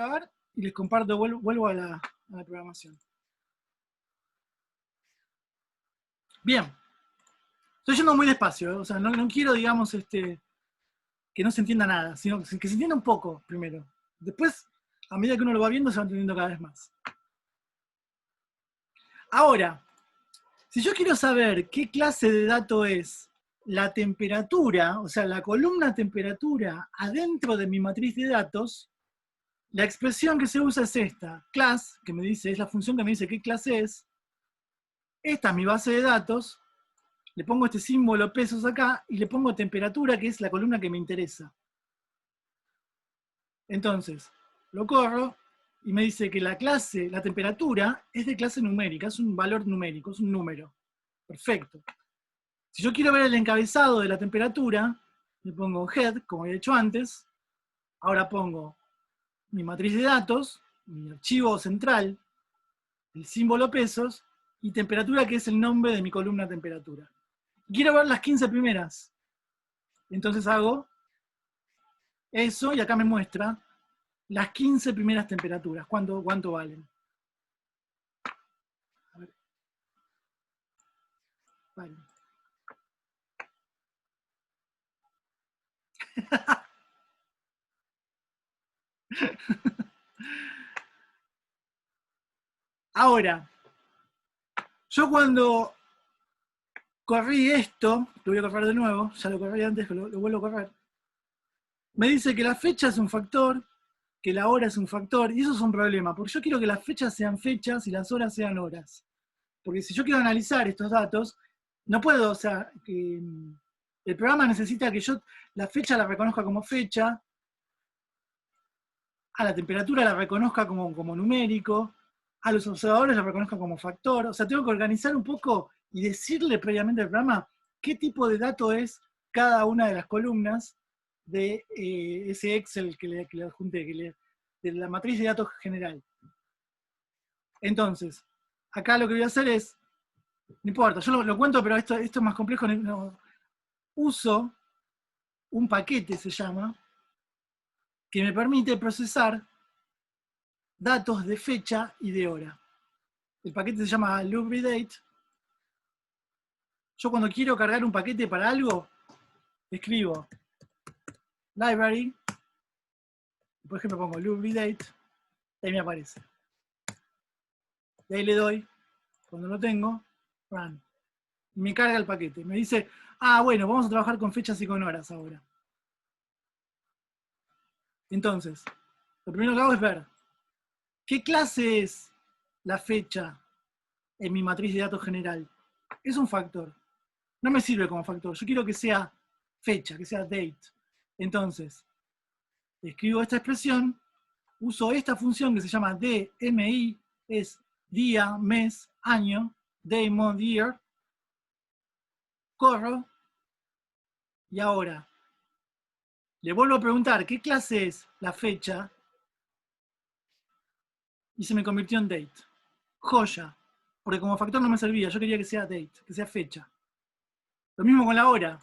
grabar y les comparto, vuelvo a la programación. Bien. Estoy yendo muy despacio, ¿eh? O sea, no quiero, digamos, que no se entienda nada, sino que se entienda un poco primero. Después, a medida que uno lo va viendo, se va entendiendo cada vez más. Ahora, si yo quiero saber qué clase de dato es la temperatura, o sea, la columna temperatura adentro de mi matriz de datos, la expresión que se usa es esta, class, que me dice, es la función que me dice qué clase es. Esta es mi base de datos, le pongo este símbolo pesos acá y le pongo temperatura, que es la columna que me interesa. Entonces, lo corro y me dice que la clase, la temperatura, es de clase numérica, es un valor numérico, es un número. Perfecto. Si yo quiero ver el encabezado de la temperatura, le pongo head, como he hecho antes. Ahora pongo mi matriz de datos, mi archivo central, el símbolo pesos, y temperatura, que es el nombre de mi columna temperatura. Quiero ver las 15 primeras. Entonces hago eso y acá me muestra las 15 primeras temperaturas, cuánto valen. A ver. Vale. Ahora, yo cuando corrí esto, lo voy a correr de nuevo, ya lo corrí antes, lo vuelvo a correr, me dice que la fecha es un factor, que la hora es un factor, y eso es un problema, porque yo quiero que las fechas sean fechas y las horas sean horas. Porque si yo quiero analizar estos datos, no puedo, o sea, el programa necesita que yo la fecha la reconozca como fecha, a la temperatura la reconozca como numérico, a los observadores la reconozca como factor. O sea, tengo que organizar un poco y decirle previamente al programa qué tipo de dato es cada una de las columnas de ese Excel que le adjunté, de la matriz de datos general. Entonces, acá lo que voy a hacer es, no importa, yo lo cuento, pero esto es más complejo. No, uso un paquete, se llama, que me permite procesar datos de fecha y de hora. El paquete se llama LoopRedate. Yo cuando quiero cargar un paquete para algo, escribo library, por ejemplo pongo LoopRedate, y ahí me aparece. Y ahí le doy, cuando lo tengo, run. Y me carga el paquete. Me dice, bueno, vamos a trabajar con fechas y con horas ahora. Entonces, lo primero que hago es ver qué clase es la fecha en mi matriz de datos general. Es un factor. No me sirve como factor. Yo quiero que sea fecha, que sea date. Entonces, escribo esta expresión, uso esta función que se llama DMI, es día, mes, año, day, month, year, corro, y ahora le vuelvo a preguntar qué clase es la fecha, y se me convirtió en date. Joya, porque como factor no me servía, yo quería que sea date, que sea fecha. Lo mismo con la hora.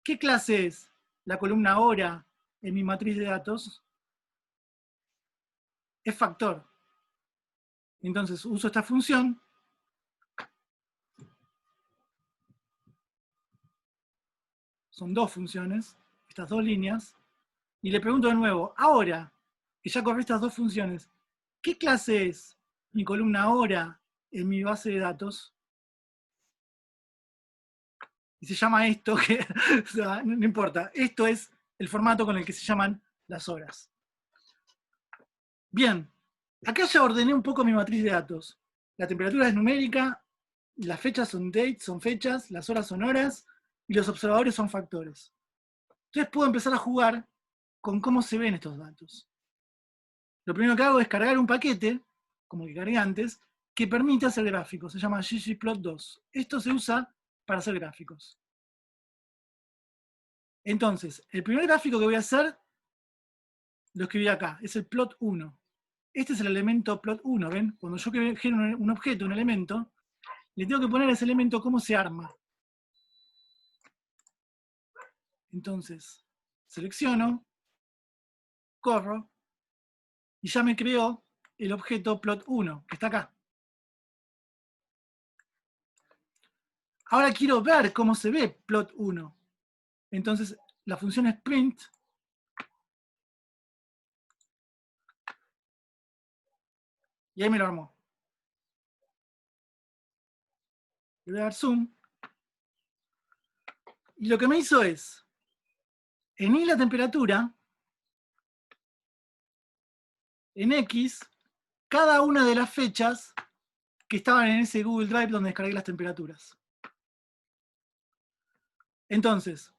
¿Qué clase es la columna hora en mi matriz de datos? Es factor. Entonces uso esta función, son dos funciones, estas dos líneas, y le pregunto de nuevo, ahora que ya corrí estas dos funciones, ¿qué clase es mi columna hora en mi base de datos? Y se llama esto, que o sea, no importa, esto es el formato con el que se llaman las horas. Bien, acá ya ordené un poco mi matriz de datos. La temperatura es numérica, las fechas son dates, son fechas, las horas son horas, y los observadores son factores. Entonces puedo empezar a jugar con cómo se ven estos datos. Lo primero que hago es cargar un paquete, como el que cargué antes, que permite hacer gráficos. Se llama ggplot2. Esto se usa para hacer gráficos. Entonces, el primer gráfico que voy a hacer, lo escribí acá, es el plot 1. Este es el elemento plot 1, ¿ven? Cuando yo genero un objeto, un elemento, le tengo que poner a ese elemento cómo se arma. Entonces, selecciono, corro, y ya me creó el objeto plot1, que está acá. Ahora quiero ver cómo se ve plot1. Entonces, la función es print. Y ahí me lo armó. Le voy a dar zoom. Y lo que me hizo es, en Y la temperatura, en X, cada una de las fechas que estaban en ese Google Drive donde descargué las temperaturas. Entonces,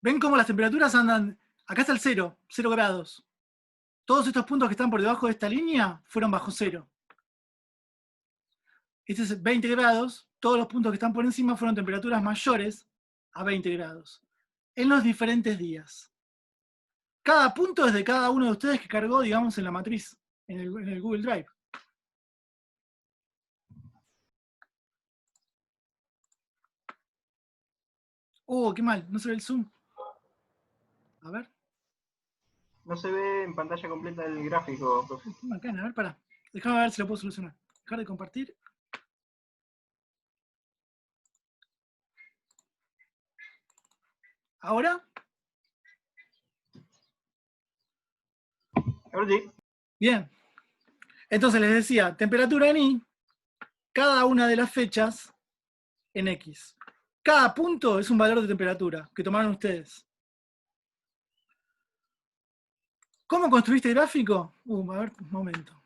¿ven cómo las temperaturas andan? Acá está el 0 grados. Todos estos puntos que están por debajo de esta línea fueron bajo 0. Este es 20 grados. Todos los puntos que están por encima fueron temperaturas mayores a 20 grados. En los diferentes días. Cada punto es de cada uno de ustedes que cargó, digamos, en la matriz, en el Google Drive. Oh, qué mal, no se ve el zoom. A ver. No se ve en pantalla completa el gráfico, profe. Bacana, a ver, pará. Déjame ver si lo puedo solucionar. Dejar de compartir. ¿Ahora? Ahora sí. Bien. Entonces les decía, temperatura en Y, cada una de las fechas en X. Cada punto es un valor de temperatura que tomaron ustedes. ¿Cómo construiste el gráfico? A ver, un momento.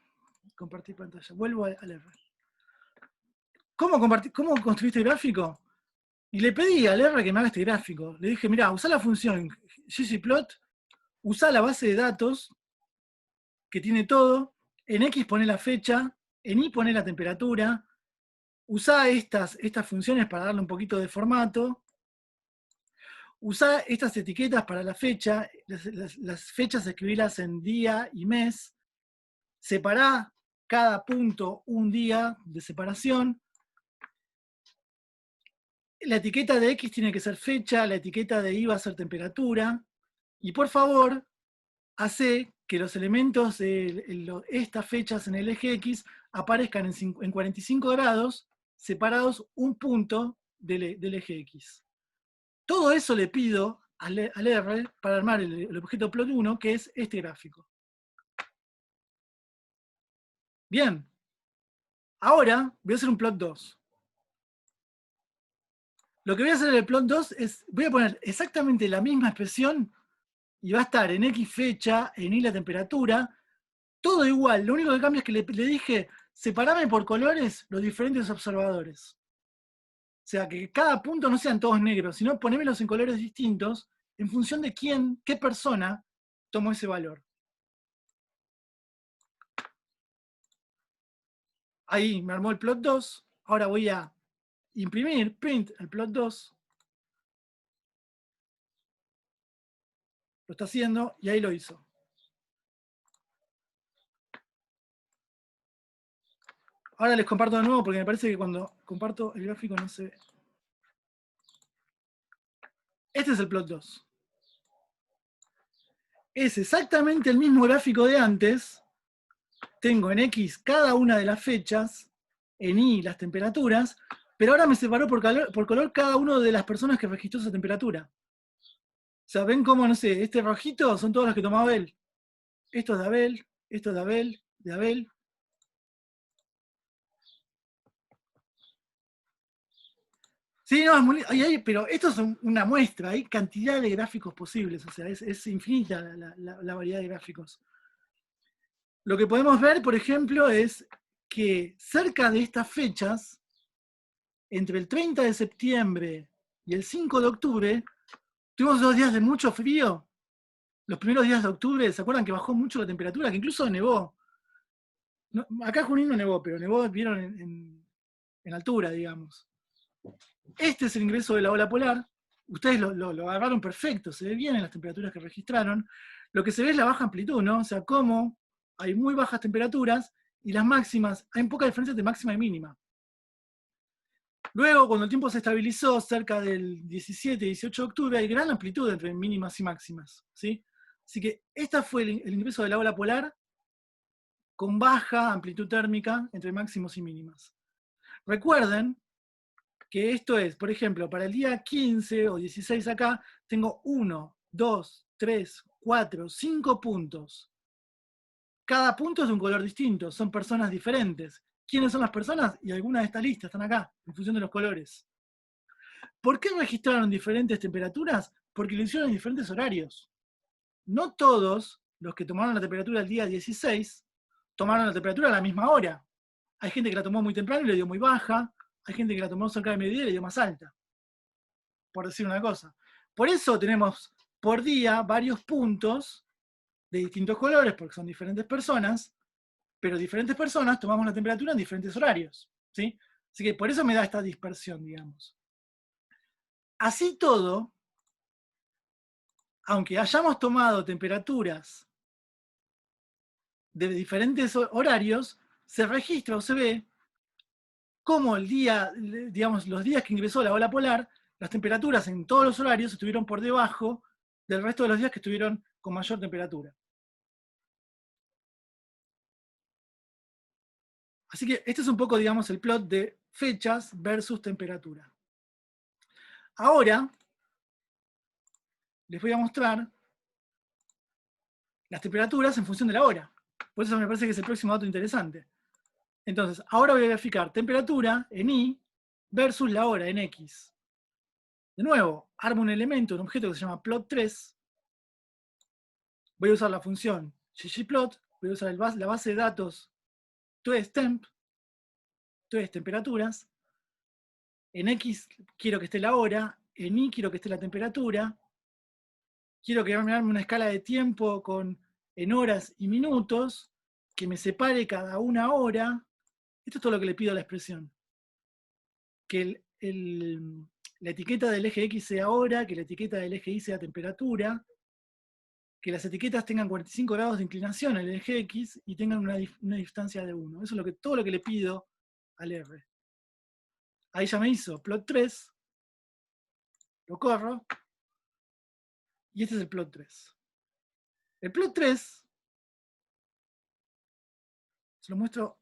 Compartir pantalla. Vuelvo al R. ¿Cómo construiste el gráfico? Y le pedí al R que me haga este gráfico. Le dije, mira, usa la función ggplot, usa la base de datos que tiene todo, en X pone la fecha, en Y pone la temperatura, usa estas funciones para darle un poquito de formato, usa estas etiquetas para la fecha, las fechas escribirlas en día y mes, separá cada punto un día de separación, la etiqueta de X tiene que ser fecha, la etiqueta de Y va a ser temperatura, y por favor, hace que los elementos de estas fechas en el eje X aparezcan en 45 grados, separados un punto del eje X. Todo eso le pido al R para armar el objeto plot1, que es este gráfico. Bien. Ahora voy a hacer un plot 2. Lo que voy a hacer en el plot 2 es, voy a poner exactamente la misma expresión y va a estar en X fecha, en Y la temperatura, todo igual. Lo único que cambia es que le dije, separame por colores los diferentes observadores. O sea, que cada punto no sean todos negros, sino ponémelos en colores distintos en función de qué persona tomó ese valor. Ahí me armó el plot 2. Ahora voy a imprimir, print el plot 2. Lo está haciendo y ahí lo hizo. Ahora les comparto de nuevo porque me parece que cuando comparto el gráfico no se ve. Este es el plot 2. Es exactamente el mismo gráfico de antes. Tengo en X cada una de las fechas, en Y las temperaturas, pero ahora me separó por color cada una de las personas que registró esa temperatura. O sea, ven cómo, no sé, este rojito son todos los que tomó Abel. Esto es de Abel, esto es de Abel, de Abel. Sí, no, es muy, pero esto es una muestra, hay cantidad de gráficos posibles, o sea, es infinita la variedad de gráficos. Lo que podemos ver, por ejemplo, es que cerca de estas fechas, entre el 30 de septiembre y el 5 de octubre, tuvimos 2 días de mucho frío. Los primeros días de octubre, ¿se acuerdan que bajó mucho la temperatura? Que incluso nevó. No, acá en Junín no nevó, pero nevó, vieron, en altura, digamos. Este es el ingreso de la ola polar. Ustedes lo agarraron perfecto, se ve bien en las temperaturas que registraron. Lo que se ve es la baja amplitud, ¿no? O sea, cómo hay muy bajas temperaturas y las máximas, hay poca diferencia entre máxima y mínima. Luego, cuando el tiempo se estabilizó cerca del 17 y 18 de octubre, hay gran amplitud entre mínimas y máximas, ¿sí? Así que esta fue el ingreso de la ola polar con baja amplitud térmica entre máximos y mínimas. Recuerden que esto es, por ejemplo, para el día 15 o 16 acá, tengo 1, 2, 3, 4, 5 puntos. Cada punto es de un color distinto, son personas diferentes. ¿Quiénes son las personas? Y algunas de estas listas están acá, en función de los colores. ¿Por qué registraron diferentes temperaturas? Porque lo hicieron en diferentes horarios. No todos los que tomaron la temperatura el día 16 tomaron la temperatura a la misma hora. Hay gente que la tomó muy temprano y le dio muy baja, hay gente que la tomó cerca de mediodía y le dio más alta, por decir una cosa. Por eso tenemos por día varios puntos de distintos colores, porque son diferentes personas, pero diferentes personas tomamos la temperatura en diferentes horarios, ¿sí? Así que por eso me da esta dispersión, digamos. Así todo, aunque hayamos tomado temperaturas de diferentes horarios, se registra o se ve cómo el día, digamos, los días que ingresó la ola polar, las temperaturas en todos los horarios estuvieron por debajo del resto de los días que estuvieron con mayor temperatura. Así que este es un poco, digamos, el plot de fechas versus temperatura. Ahora les voy a mostrar las temperaturas en función de la hora. Por eso me parece que es el próximo dato interesante. Entonces, ahora voy a verificar temperatura en Y versus la hora en X. De nuevo, armo un elemento, un objeto que se llama plot3. Voy a usar la función ggplot, voy a usar la base de datos toEsTemp, temperaturas. En X quiero que esté la hora, en Y quiero que esté la temperatura. Quiero que me arme una escala de tiempo en horas y minutos, que me separe cada una hora. Esto es todo lo que le pido a la expresión. Que la etiqueta del eje X sea hora, que la etiqueta del eje Y sea temperatura, que las etiquetas tengan 45 grados de inclinación en el eje X y tengan una distancia de 1. Eso es todo lo que le pido al R. Ahí ya me hizo plot3, lo corro, y este es el plot3. El plot3, se lo muestro.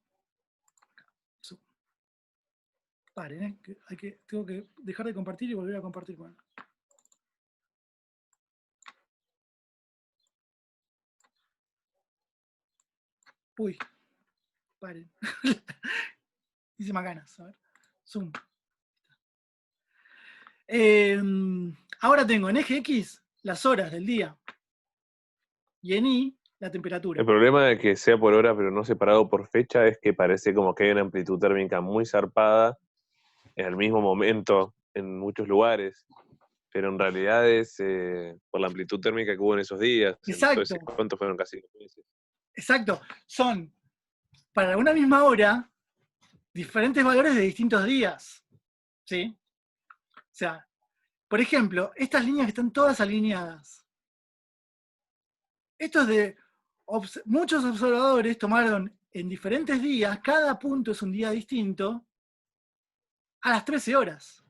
Paren, tengo que dejar de compartir y volver a compartir con él. Uy, paren. Hice más ganas. A ver. Zoom. Ahora tengo en eje X las horas del día y en Y la temperatura. El problema de que sea por hora pero no separado por fecha es que parece como que hay una amplitud térmica muy zarpada en el mismo momento en muchos lugares, pero en realidad es por la amplitud térmica que hubo en esos días. Exacto. Entonces, ¿cuántos fueron? Casi 2 meses. Exacto. Son, para una misma hora, diferentes valores de distintos días. ¿Sí? O sea, por ejemplo, estas líneas que están todas alineadas. Esto es de muchos observadores tomaron en diferentes días, cada punto es un día distinto, a las 13 horas.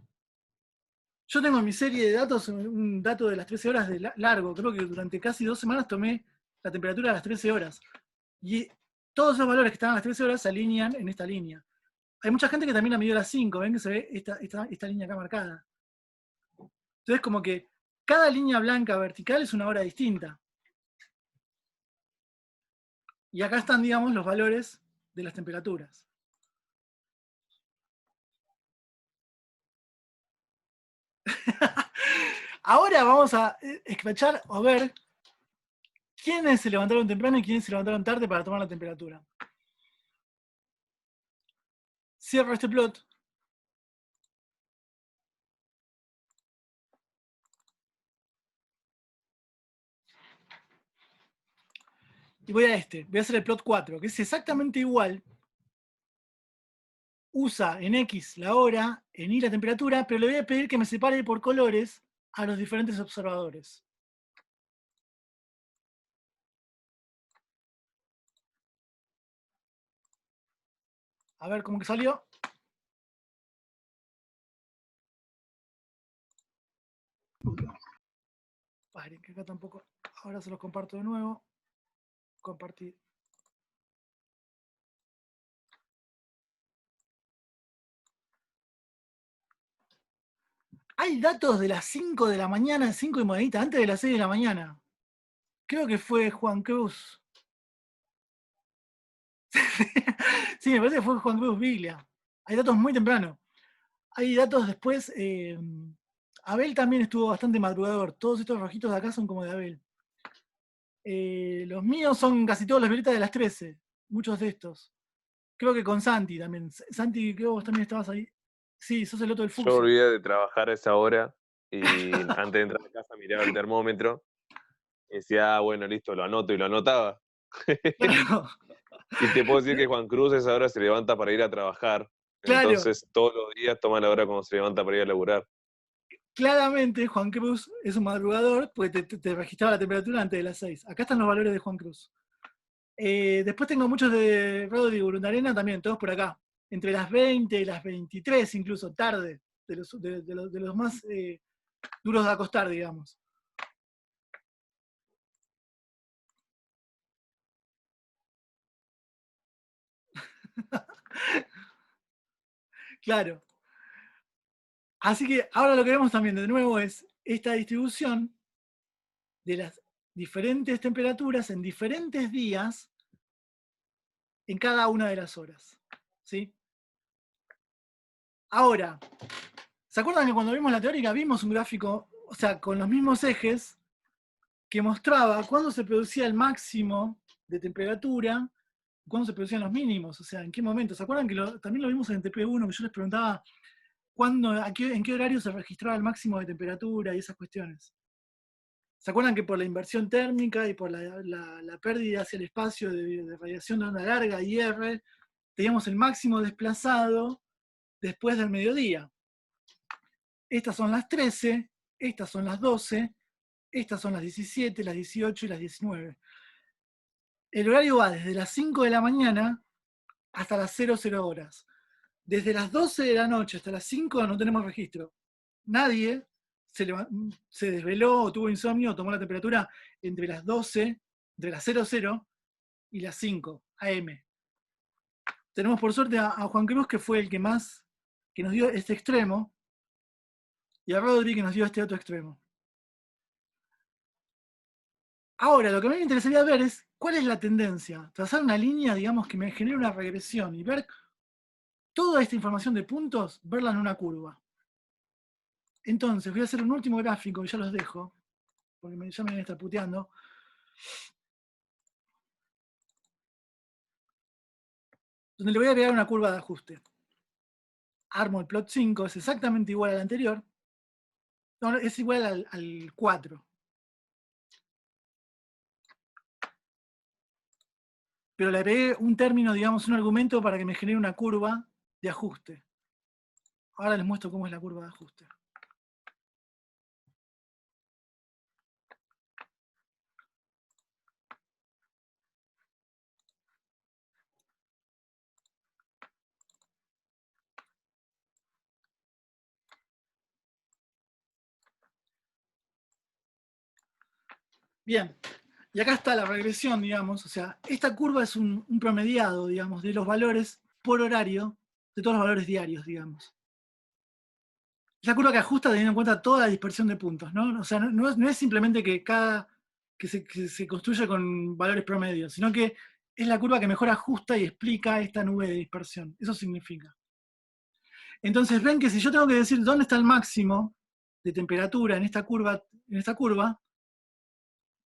Yo tengo en mi serie de datos un dato de las 13 horas de largo. Creo que durante casi 2 semanas tomé la temperatura a las 13 horas. Y todos esos valores que estaban a las 13 horas se alinean en esta línea. Hay mucha gente que también la midió a las 5. Ven que se ve esta línea acá marcada. Entonces, como que cada línea blanca vertical es una hora distinta. Y acá están, digamos, los valores de las temperaturas. Ahora vamos a escrachar o ver quiénes se levantaron temprano y quiénes se levantaron tarde para tomar la temperatura. Cierro este plot. Y voy a hacer el plot 4, que es exactamente igual. Usa en X la hora, en Y la temperatura, pero le voy a pedir que me separe por colores a los diferentes observadores. A ver cómo que salió. Paren, que acá tampoco. Ahora se los comparto de nuevo. Compartir. Hay datos de las 5 de la mañana, 5 y monedita, antes de las 6 de la mañana. Creo que fue Juan Cruz. Sí, me parece que fue Juan Cruz Viglia. Hay datos muy temprano. Hay datos después. Abel también estuvo bastante madrugador. Todos estos rojitos de acá son como de Abel. Los míos son casi todos los violetas de las 13. Muchos de estos. Creo que con Santi también. Santi, creo que vos también estabas ahí. Sí, sos el otro del Yo fucsia. volví de trabajar a esa hora y antes de entrar a casa miraba el termómetro y decía, bueno, listo, lo anoto y lo anotaba. Claro, Y te puedo decir que Juan Cruz a esa hora se levanta para ir a trabajar. claro. Entonces todos los días toma la hora cuando se levanta para ir a laburar. Claramente Juan Cruz es un madrugador, porque te registraba la temperatura antes de las 6. Acá están los valores de Juan Cruz. Después tengo muchos de Rodrigo Urundarena también, todos por acá. Entre las 20 y las 23, incluso tarde, de los más duros de acostar, digamos. Claro. Así que ahora lo que vemos también de nuevo es esta distribución de las diferentes temperaturas en diferentes días en cada una de las horas. ¿Sí? Ahora, ¿se acuerdan que cuando vimos la teórica vimos un gráfico, o sea, con los mismos ejes, que mostraba cuándo se producía el máximo de temperatura, cuándo se producían los mínimos, o sea, en qué momento? ¿Se acuerdan que también lo vimos en TP1, que yo les preguntaba en qué horario se registraba el máximo de temperatura y esas cuestiones? ¿Se acuerdan que por la inversión térmica y por la pérdida hacia el espacio de radiación de onda larga, IR, teníamos el máximo desplazado después del mediodía? Estas son las 13, estas son las 12, estas son las 17, las 18 y las 19. El horario va desde las 5 de la mañana hasta las 00 horas. Desde las 12 de la noche hasta las 5 no tenemos registro. Nadie se desveló o tuvo insomnio o tomó la temperatura entre las 12, entre las 00 y las 5 AM. Tenemos por suerte a Juan Cruz, que fue el que nos dio este extremo, y a Rodri, que nos dio este otro extremo. Ahora, lo que a mí me interesaría ver es cuál es la tendencia. Trazar una línea, digamos, que me genere una regresión y ver toda esta información de puntos, verla en una curva. Entonces, voy a hacer un último gráfico y ya los dejo, porque ya me está puteando. Donde le voy a agregar una curva de ajuste. Armo el plot 5, es exactamente igual al anterior. No, es igual al 4. Pero le agregué un término, digamos, un argumento para que me genere una curva de ajuste. Ahora les muestro cómo es la curva de ajuste. Bien, y acá está la regresión, digamos, o sea, esta curva es un promediado, digamos, de los valores por horario, de todos los valores diarios, digamos. Es la curva que ajusta teniendo en cuenta toda la dispersión de puntos, ¿no? O sea, no es simplemente que se construye con valores promedios, sino que es la curva que mejor ajusta y explica esta nube de dispersión. Eso significa. Entonces ven que si yo tengo que decir dónde está el máximo de temperatura en esta curva,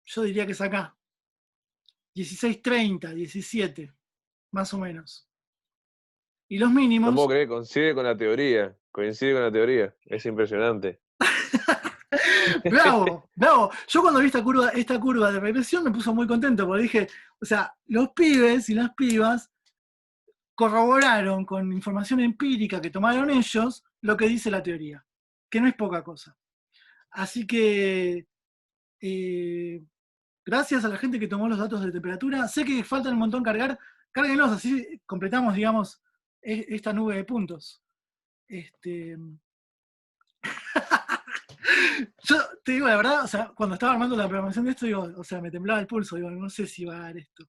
yo diría que es acá. 16:30, 17, más o menos. Y los No mínimos. puedo creer, coincide con la teoría. Coincide con la teoría. Es impresionante. Bravo, bravo. Yo cuando vi esta curva de regresión me puso muy contento porque dije, o sea, los pibes y las pibas corroboraron con información empírica que tomaron ellos lo que dice la teoría, que no es poca cosa. Así que gracias a la gente que tomó los datos de temperatura. Sé que faltan un montón cargar, cárguenlos, así completamos, digamos, esta nube de puntos. Yo te digo la verdad, o sea, cuando estaba armando la programación de esto, digo, o sea, me temblaba el pulso, digo, no sé si va a dar esto.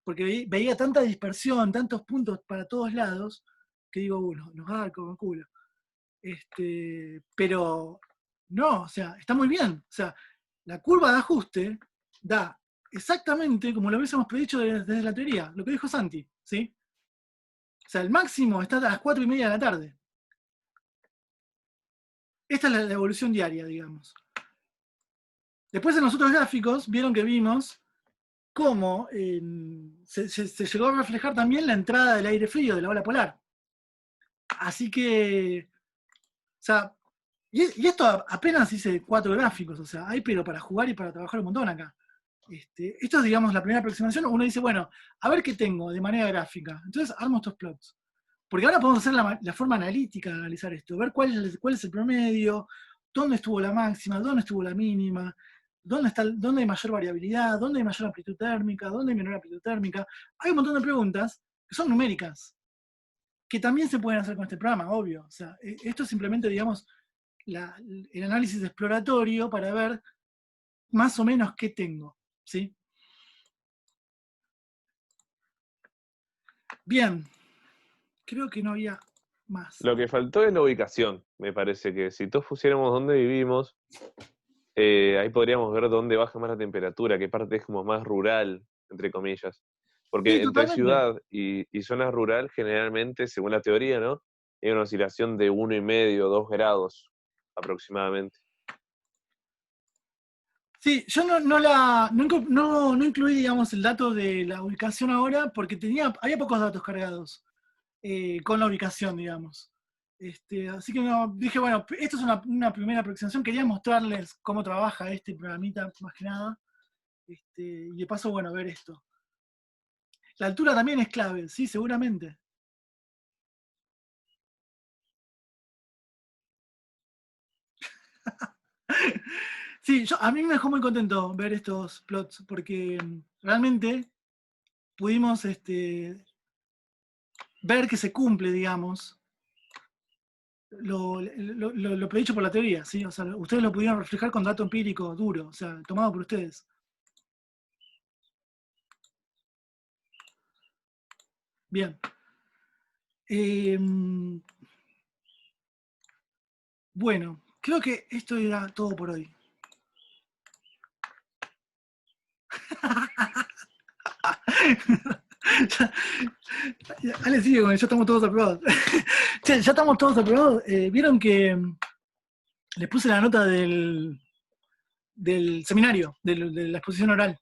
Porque veía tanta dispersión, tantos puntos para todos lados, que digo, nos va a dar como culo. Pero no, o sea, está muy bien. O sea, la curva de ajuste da exactamente como lo hubiésemos predicho desde la teoría, lo que dijo Santi, ¿sí? O sea, el máximo está a las 4:30 de la tarde. Esta es la evolución diaria, digamos. Después en los otros gráficos vieron que vimos cómo se llegó a reflejar también la entrada del aire frío de la ola polar. Así que, o sea, y esto apenas hice 4 gráficos, o sea, hay pero para jugar y para trabajar un montón acá. Esto es, digamos, la primera aproximación. Uno dice, bueno, a ver qué tengo de manera gráfica. Entonces armo estos plots. Porque ahora podemos hacer la forma analítica de analizar esto, ver cuál es el promedio, dónde estuvo la máxima, dónde estuvo la mínima, dónde hay mayor variabilidad, dónde hay mayor amplitud térmica, dónde hay menor amplitud térmica. Hay un montón de preguntas que son numéricas, que también se pueden hacer con este programa, obvio. O sea, esto es simplemente, digamos, el análisis exploratorio para ver más o menos qué tengo, ¿sí? Bien, creo que no había más. Lo que faltó es la ubicación, me parece que si todos pusiéramos dónde vivimos, ahí podríamos ver dónde baja más la temperatura, qué parte es como más rural, entre comillas. Sí, Porque entre totalmente. ciudad y zona rural, generalmente, según la teoría, ¿no? Hay una oscilación de 1,5 2 grados aproximadamente. Sí, yo no incluí, digamos, el dato de la ubicación ahora porque había pocos datos cargados con la ubicación, digamos. Así que no, dije, bueno, esto es una primera aproximación. Quería mostrarles cómo trabaja este programita, más que nada. Y de paso, bueno, ver esto. La altura también es clave, sí, seguramente. Sí, a mí me dejó muy contento ver estos plots porque realmente pudimos ver que se cumple, digamos, lo predicho por la teoría, ¿sí? O sea, ustedes lo pudieron reflejar con dato empírico duro, o sea, tomado por ustedes. Bien. Bueno, creo que esto era todo por hoy. Ale sigue con el, ya estamos todos aprobados. Che, ya estamos todos aprobados. Vieron que les puse la nota del seminario, de la exposición oral.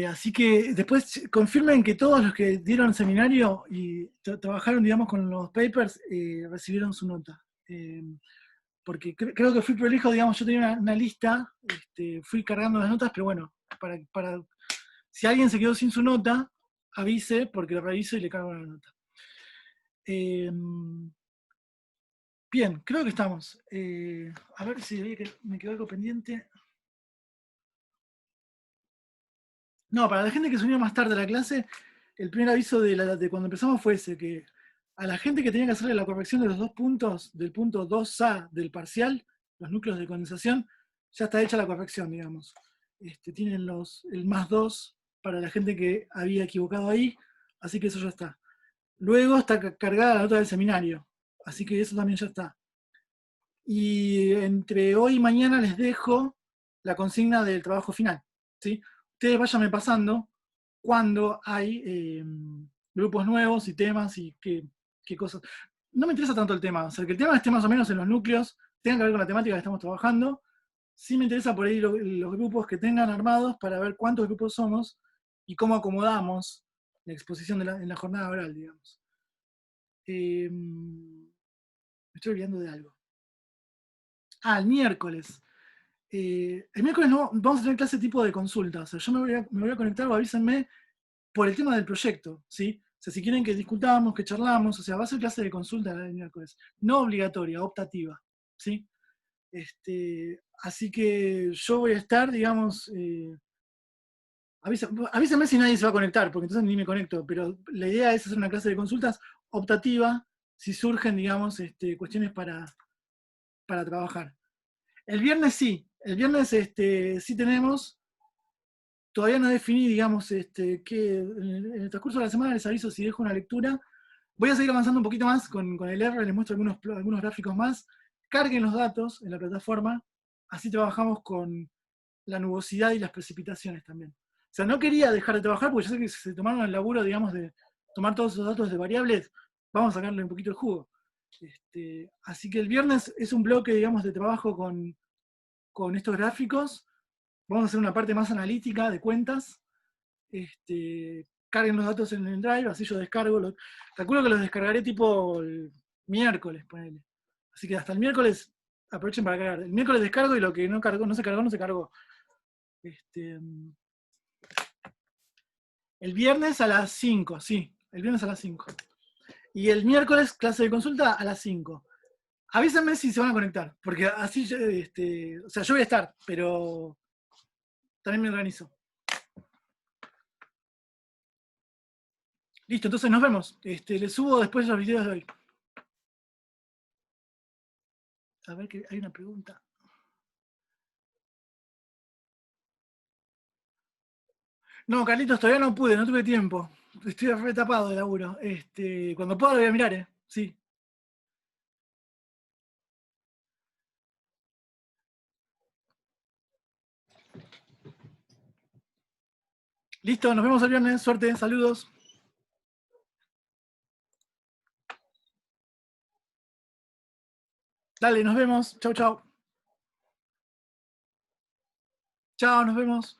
Así que después confirmen que todos los que dieron seminario y trabajaron, digamos, con los papers, recibieron su nota. Porque creo que fui prolijo, digamos, yo tenía una lista, fui cargando las notas, pero bueno, para si alguien se quedó sin su nota, avise, porque lo reviso y le cargo la nota. Bien, creo que estamos. A ver si me quedó algo pendiente. No, para la gente que se unió más tarde a la clase, el primer aviso de cuando empezamos fue ese, que a la gente que tenía que hacerle la corrección de los 2 puntos, del punto 2A del parcial, los núcleos de condensación, ya está hecha la corrección, digamos. Tienen el +2 para la gente que había equivocado ahí, así que eso ya está. Luego está cargada la nota del seminario, así que eso también ya está. Y entre hoy y mañana les dejo la consigna del trabajo final, ¿sí? Ustedes váyanme pasando cuando hay grupos nuevos y temas y qué cosas. No me interesa tanto el tema, o sea, que el tema esté más o menos en los núcleos, tenga que ver con la temática que estamos trabajando. Sí me interesa por ahí los grupos que tengan armados para ver cuántos grupos somos y cómo acomodamos la exposición en la jornada oral, digamos. Me estoy olvidando de algo. El miércoles. El miércoles no, vamos a tener clase tipo de consulta. O sea, yo me voy a conectar o avísenme por el tema del proyecto, ¿sí? O sea, si quieren que discutamos, que charlamos, o sea, va a ser clase de consulta el miércoles. No obligatoria, optativa, ¿sí? Así que yo voy a estar, digamos, avísenme si nadie se va a conectar, porque entonces ni me conecto, pero la idea es hacer una clase de consultas optativa, si surgen, digamos, cuestiones para trabajar. El viernes sí, el viernes sí tenemos, todavía no definí, digamos, que en el transcurso de la semana les aviso si dejo una lectura. Voy a seguir avanzando un poquito más con el R, les muestro algunos gráficos más. Carguen los datos en la plataforma, así trabajamos con la nubosidad y las precipitaciones también. O sea, no quería dejar de trabajar porque yo sé que si se tomaron el laburo, digamos, de tomar todos esos datos de variables, vamos a sacarle un poquito el jugo. Así que el viernes es un bloque, digamos, de trabajo con estos gráficos. Vamos a hacer una parte más analítica de cuentas. Carguen los datos en el drive, así yo descargo. Calculo que los descargaré tipo el miércoles, ponele. Así que hasta el miércoles aprovechen para cargar. El miércoles descargo y lo que no se cargó, no se cargó. El viernes a las 5, sí. El viernes a las 5. Y el miércoles, clase de consulta a las 5. Avísenme si se van a conectar, porque así, o sea, yo voy a estar, pero también me organizo. Listo, entonces nos vemos. Les subo después los videos de hoy. A ver que hay una pregunta. No, Carlitos, todavía no pude, no tuve tiempo. Estoy re tapado de laburo. Cuando pueda lo voy a mirar, sí. Listo, nos vemos el viernes. Suerte, saludos. Dale, nos vemos. Chau, chau. Chao, nos vemos.